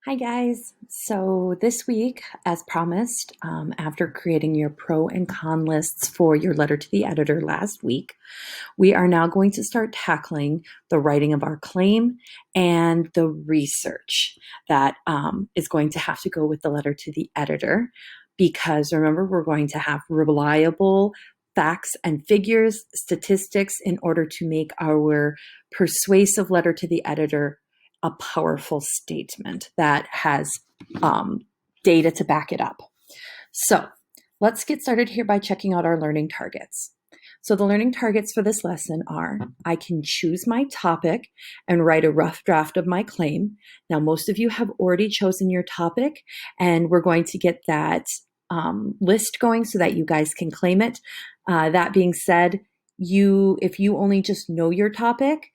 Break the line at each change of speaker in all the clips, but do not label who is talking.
Hi guys. So this week, as promised, after creating your pro and con lists for your letter to the editor last week, we are now going to start tackling the writing of our claim and the research that is going to have to go with the letter to the editor. Because remember, we're going to have reliable facts and figures, statistics in order to make our persuasive letter to the editor a powerful statement that has data to back it up. So let's get started here by checking out our learning targets. So the learning targets for this lesson are, I can choose my topic and write a rough draft of my claim. Now, most of you have already chosen your topic, and we're going to get that list going so that you guys can claim it. That being said, if you only just know your topic,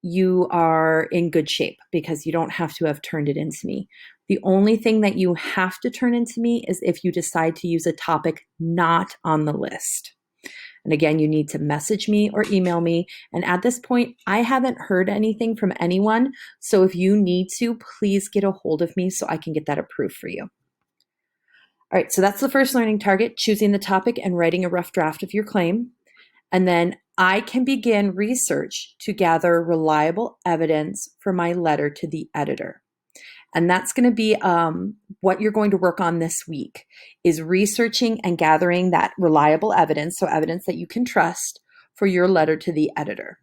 you are in good shape because you don't have to have turned it into me. The only thing that you have to turn into me is if you decide to use a topic not on the list. And again, you need to message me or email me. And at this point, I haven't heard anything from anyone. So if you need to, please get a hold of me so I can get that approved for you. All right, so that's the first learning target, choosing the topic and writing a rough draft of your claim. And then I can begin research to gather reliable evidence for my letter to the editor. And that's going to be what you're going to work on this week, is researching and gathering that reliable evidence, so evidence that you can trust, for your letter to the editor.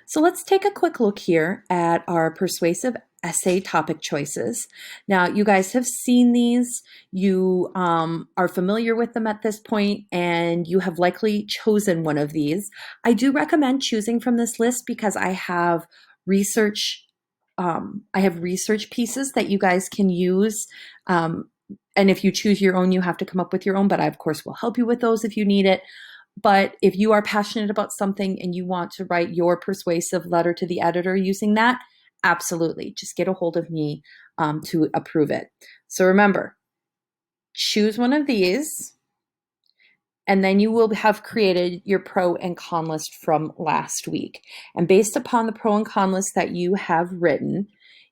So let's take a quick look here at our persuasive essay topic choices. Now, you guys have seen these, you are familiar with them at this point, and you have likely chosen one of these. I do recommend choosing from this list because I have research pieces that you guys can use. And if you choose your own, you have to come up with your own, but I, of course, will help you with those if you need it. But if you are passionate about something and you want to write your persuasive letter to the editor using that, absolutely. Just get a hold of me to approve it. So remember, choose one of these, and then you will have created your pro and con list from last week. And based upon the pro and con list that you have written,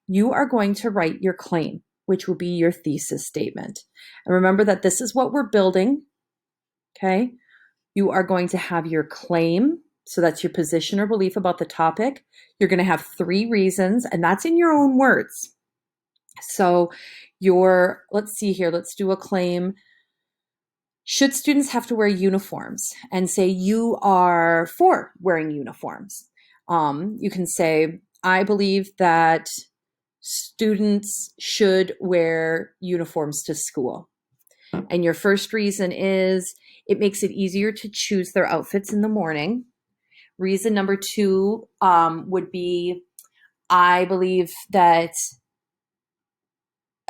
you are going to write your claim, which will be your thesis statement. And remember that this is what we're building, okay? You are going to have your claim. So that's your position or belief about the topic. You're going to have 3 reasons, and that's in your own words. So let's see here. Let's do a claim. Should students have to wear uniforms? And say you are for wearing uniforms. You can say, I believe that students should wear uniforms to school. And your first reason is it makes it easier to choose their outfits in the morning. Reason number 2 would be, I believe that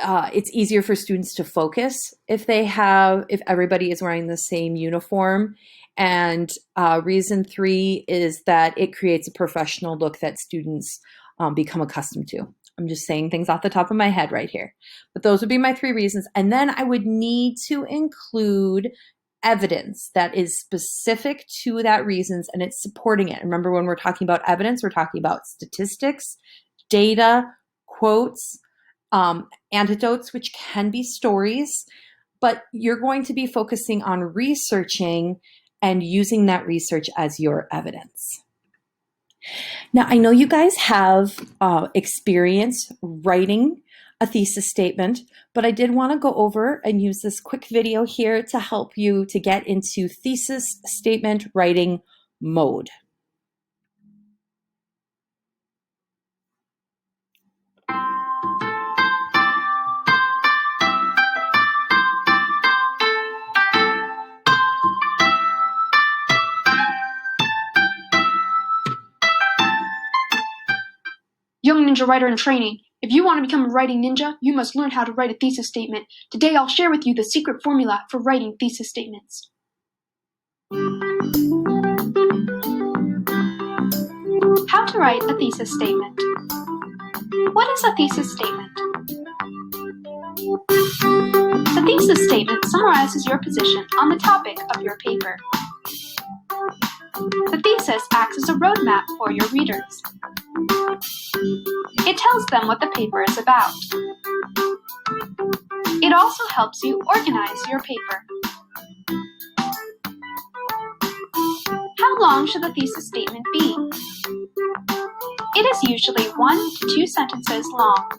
it's easier for students to focus if everybody is wearing the same uniform. And reason 3 is that it creates a professional look that students become accustomed to. I'm just saying things off the top of my head right here. But those would be my 3 reasons. And then I would need to include evidence that is specific to that reasons and it's supporting it. Remember, when we're talking about evidence, we're talking about statistics, data, quotes, anecdotes, which can be stories, but you're going to be focusing on researching and using that research as your evidence. Now, I know you guys have experience writing a thesis statement, but I did want to go over and use this quick video here to help you to get into thesis statement writing mode.
Young ninja writer in training. If you want to become a writing ninja, you must learn how to write a thesis statement. Today I'll share with you the secret formula for writing thesis statements. How to write a thesis statement. What is a thesis statement? The thesis statement summarizes your position on the topic of your paper. The thesis acts as a roadmap for your readers. It tells them what the paper is about. It also helps you organize your paper. How long should the thesis statement be? It is usually 1 to 2 sentences long.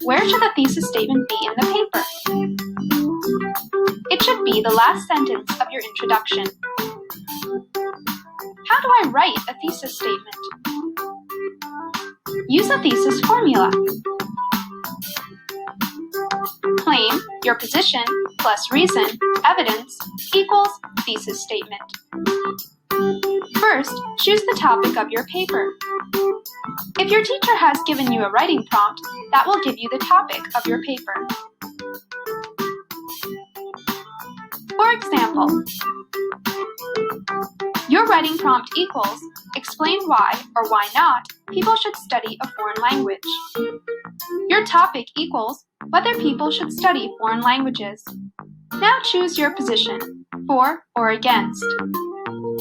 Where should the thesis statement be in the paper? It should be the last sentence of your introduction. How do I write a thesis statement? Use a thesis formula. Claim, your position, plus reason, evidence, equals thesis statement. First, choose the topic of your paper. If your teacher has given you a writing prompt, that will give you the topic of your paper. For example, your writing prompt equals explain why or why not people should study a foreign language. Your topic equals whether people should study foreign languages. Now choose your position, for or against.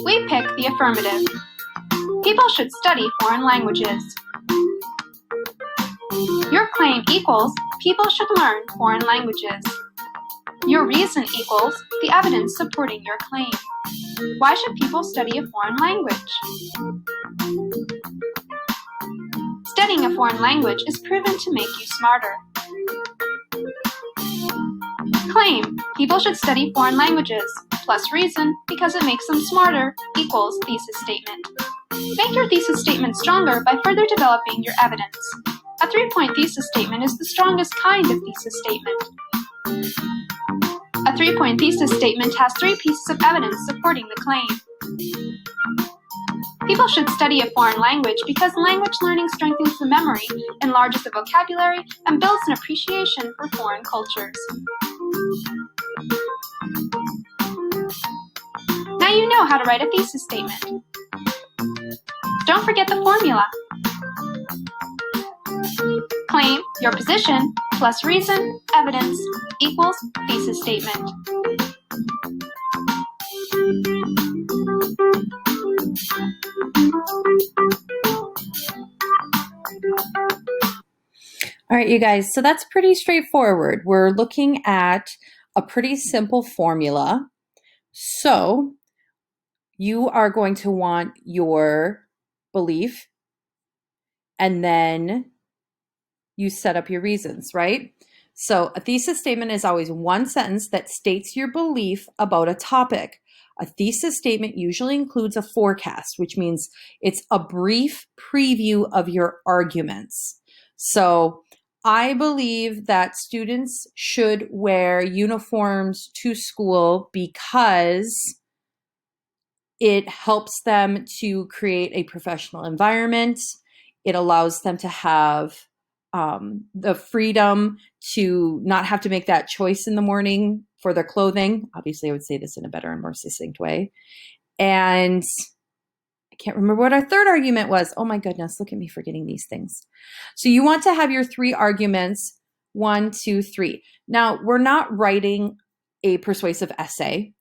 We pick the affirmative. People should study foreign languages. Your claim equals people should learn foreign languages. Your reason equals the evidence supporting your claim. Why should people study a foreign language? Studying a foreign language is proven to make you smarter. Claim, people should study foreign languages, plus reason, because it makes them smarter, equals thesis statement. Make your thesis statement stronger by further developing your evidence. A 3-point thesis statement is the strongest kind of thesis statement. A 3-point thesis statement has 3 pieces of evidence supporting the claim. People should study a foreign language because language learning strengthens the memory, enlarges the vocabulary, and builds an appreciation for foreign cultures. Now you know how to write a thesis statement. Don't forget the formula. Claim, your position, plus reason, evidence, equals thesis statement.
All right, you guys, so that's pretty straightforward. We're looking at a pretty simple formula. So you are going to want your belief, and then you set up your reasons, right? So a thesis statement is always one sentence that states your belief about a topic. A thesis statement usually includes a forecast, which means it's a brief preview of your arguments. So I believe that students should wear uniforms to school because it helps them to create a professional environment. It allows them to have the freedom to not have to make that choice in the morning for their clothing. Obviously, I would say this in a better and more succinct way. And I can't remember what our third argument was. Oh my goodness, look at me forgetting these things. So you want to have your 3 arguments, 1, 2, 3. Now, we're not writing a persuasive essay,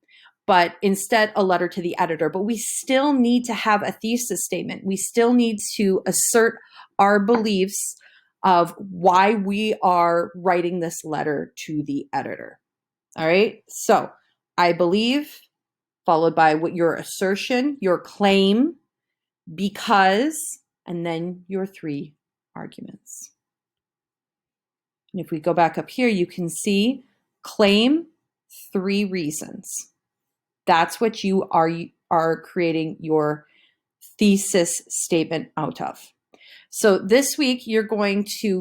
but instead a letter to the editor. But we still need to have a thesis statement. We still need to assert our beliefs of why we are writing this letter to the editor. All right. So I believe, followed by what your assertion, your claim, because, and then your 3 arguments. And if we go back up here, you can see claim, 3 reasons. That's what you are creating your thesis statement out of. So this week you're going to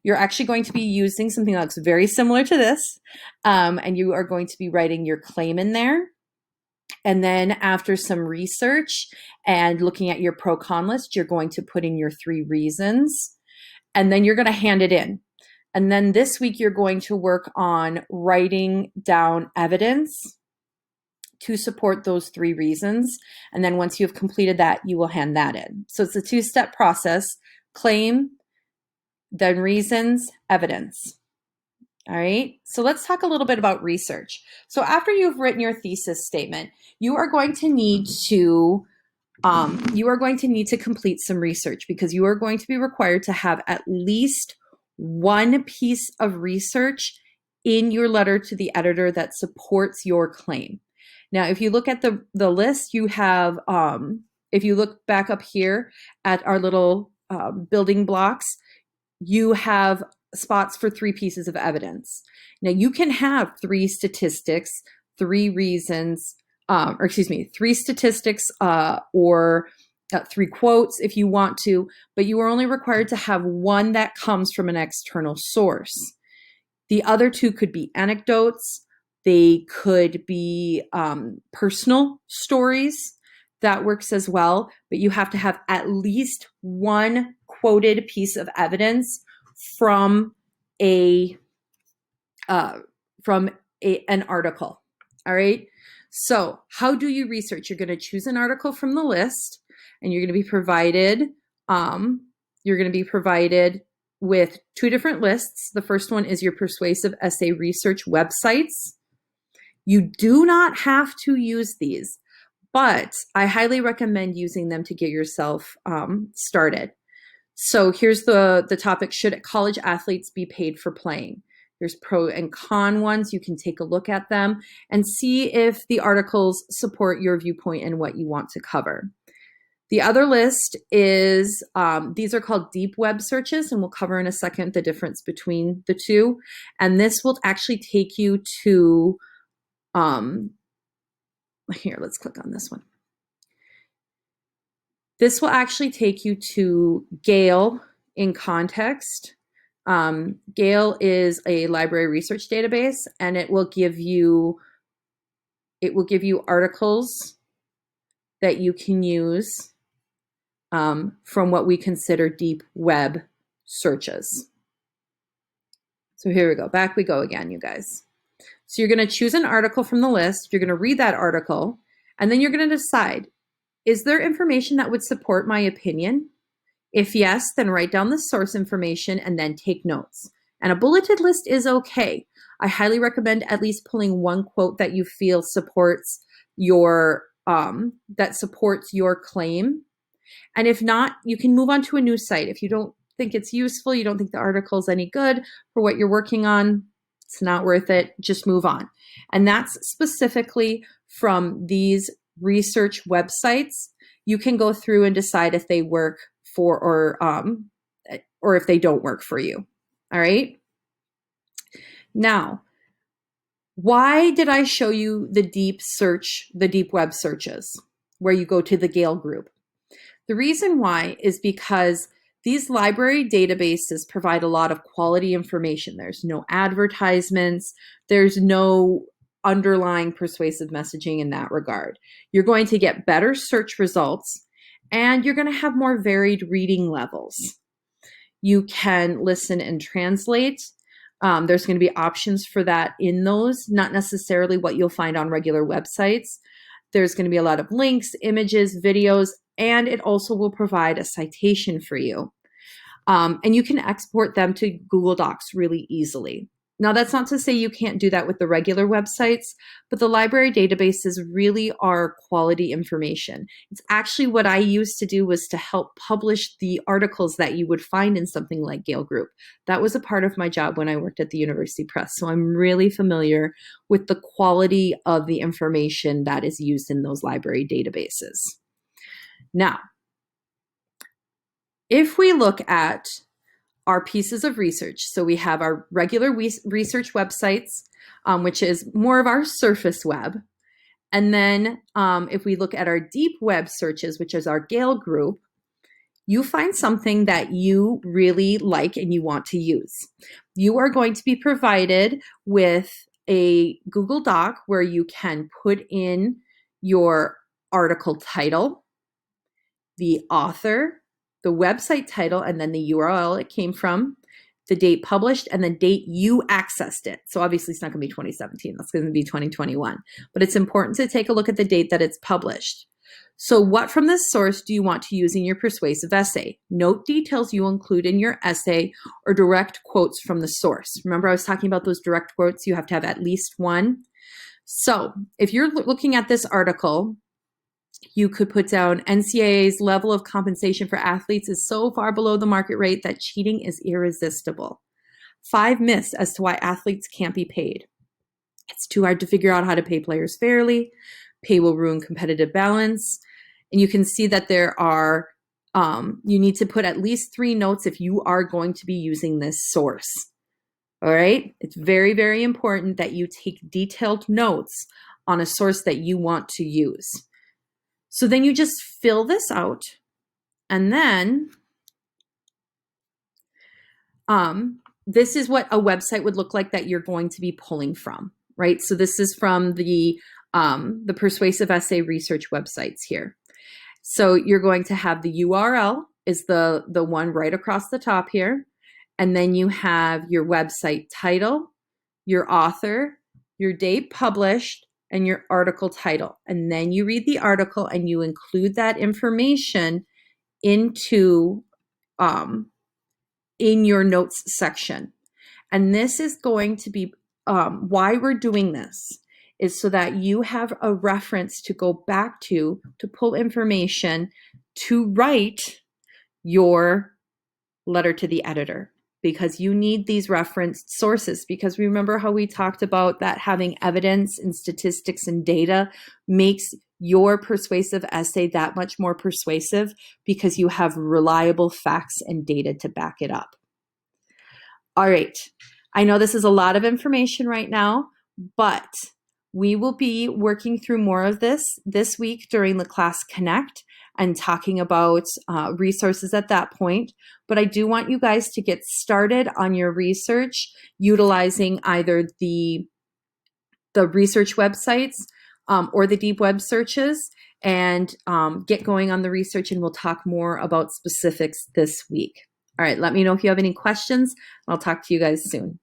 you're actually going to be using something that looks very similar to this, and you are going to be writing your claim in there. And then after some research and looking at your pro-con list, you're going to put in your 3 reasons, and then you're going to hand it in. And then this week you're going to work on writing down evidence to support those 3 reasons. And then once you've completed that, you will hand that in. So it's a 2-step process: claim, then reasons, evidence. All right, so let's talk a little bit about research. So after you've written your thesis statement, you are going to need to complete some research because you are going to be required to have at least one piece of research in your letter to the editor that supports your claim. Now, if you look at the list, you have, if you look back up here at our little building blocks, you have spots for 3 pieces of evidence. Now, you can have 3 statistics, 3 reasons, 3 statistics or 3 quotes if you want to, but you are only required to have one that comes from an external source. The other 2 could be anecdotes. They could be personal stories. That works as well, but you have to have at least one quoted piece of evidence from an article. All right. So how do you research? You're going to choose an article from the list, and you're going to be provided. With 2 different lists. The first one is your persuasive essay research websites. You do not have to use these, but I highly recommend using them to get yourself started. So here's the topic: should college athletes be paid for playing? There's pro and con ones. You can take a look at them and see if the articles support your viewpoint and what you want to cover. The other list is, these are called deep web searches, and we'll cover in a second the difference between the 2. And this will actually take you to, here, let's click on this one. This will actually take you to Gale in context. Gale is a library research database, and it will give you articles that you can use from what we consider deep web searches. So here we go. Back we go again, you guys. So you're going to choose an article from the list. You're going to read that article, and then you're going to decide, is there information that would support my opinion? If yes, then write down the source information and then take notes. And a bulleted list is okay. I highly recommend at least pulling one quote that you feel supports your claim. And if not, you can move on to a new site. If you don't think it's useful, you don't think the article is any good for what you're working on, it's not worth it, just move on. And that's specifically from these research websites. You can go through and decide if they work for or if they don't work for you. All right. Now, why did I show you the deep web searches where you go to the Gale group? The reason why is because these library databases provide a lot of quality information. There's no advertisements. There's no underlying persuasive messaging in that regard. You're going to get better search results, and you're going to have more varied reading levels. You can listen and translate. There's going to be options for that in those, not necessarily what you'll find on regular websites. There's going to be a lot of links, images, videos, and it also will provide a citation for you. And you can export them to Google Docs really easily. Now, that's not to say you can't do that with the regular websites, but the library databases really are quality information. It's actually what I used to do was to help publish the articles that you would find in something like Gale Group. That was a part of my job when I worked at the University Press. So I'm really familiar with the quality of the information that is used in those library databases. Now, if we look at our pieces of research, so we have our regular research websites, which is more of our surface web. And then if we look at our deep web searches, which is our Gale group, you find something that you really like and you want to use. You are going to be provided with a Google Doc where you can put in your article title, the author, the website title, and then the URL it came from, the date published, and the date you accessed it. So obviously it's not going to be 2017. That's going to be 2021. But it's important to take a look at the date that it's published. So what from this source do you want to use in your persuasive essay? Note details you include in your essay or direct quotes from the source. Remember I was talking about those direct quotes? You have to have at least one. So if you're looking at this article, you could put down NCAA's level of compensation for athletes is so far below the market rate that cheating is irresistible. 5 myths as to why athletes can't be paid. It's too hard to figure out how to pay players fairly. Pay will ruin competitive balance. And you can see that there are, you need to put at least 3 notes if you are going to be using this source. All right? It's very, very important that you take detailed notes on a source that you want to use. So then you just fill this out, and then this is what a website would look like that you're going to be pulling from, right? So this is from the persuasive essay research websites here. So you're going to have the URL is the one right across the top here. And then you have your website title, your author, your date published, and your article title. And then you read the article and you include that information into in your notes section. And this is going to be why we're doing this is so that you have a reference to go back to pull information to write your letter to the editor, because you need these referenced sources. Because remember how we talked about that having evidence and statistics and data makes your persuasive essay that much more persuasive because you have reliable facts and data to back it up. All right. I know this is a lot of information right now, but we will be working through more of this week during the Class Connect and talking about resources at that point. But I do want you guys to get started on your research utilizing either the research websites or the deep web searches, and get going on the research, and we'll talk more about specifics this week. All right, let me know if you have any questions. I'll talk to you guys soon.